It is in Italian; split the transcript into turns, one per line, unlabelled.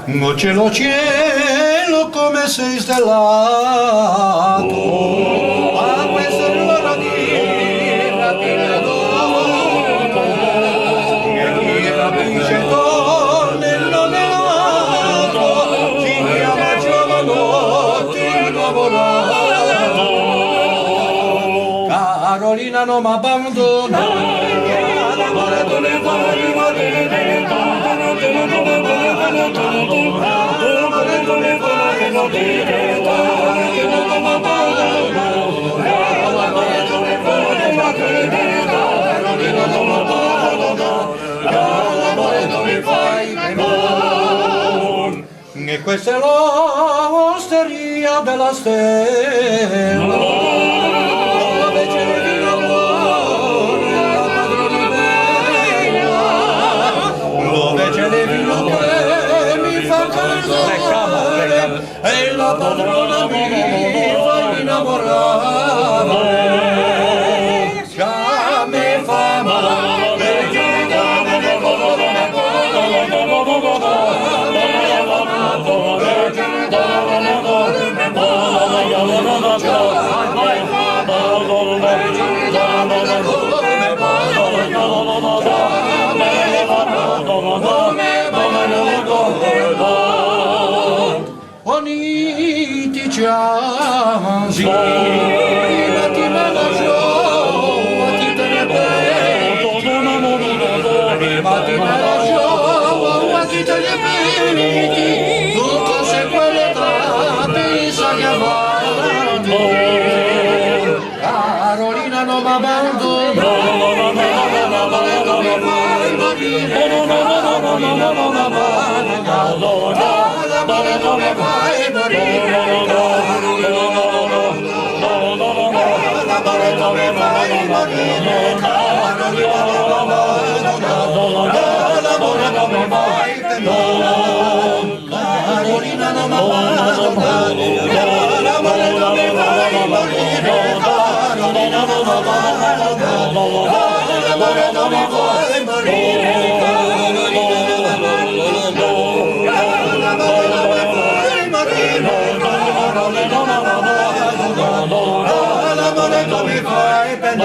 Oh cielo, cielo, come sei stellato, a questa è l'ora di rapire dopo, e chi rapisce donne non è nato, si chiama giovanotti innamorato. Carolina non m'abbandona, l'amore tu ne vuoi morire. E questa è l'osteria della stella, dove c'è il vino buono e la padrona bella, dove c'è il vino che mi fa cantare e la padrona mi fa innamorare. Già mi fa male, Oniti cianzi, mati menaggio, mati te ne peti, mati menaggio, mati te ne peti, tu cose quelle tra pensa che avanti. Carolina non m'abbandona, non mi fai morire, Carolina non m'abbandona. L'amore come fai morire, l'amore come fai morire, l'amore come fai Carolina non m'abbandona, l'amore come fai morire, Carolina non m'abbandona, l'amore come fai morire. L'amore come fai per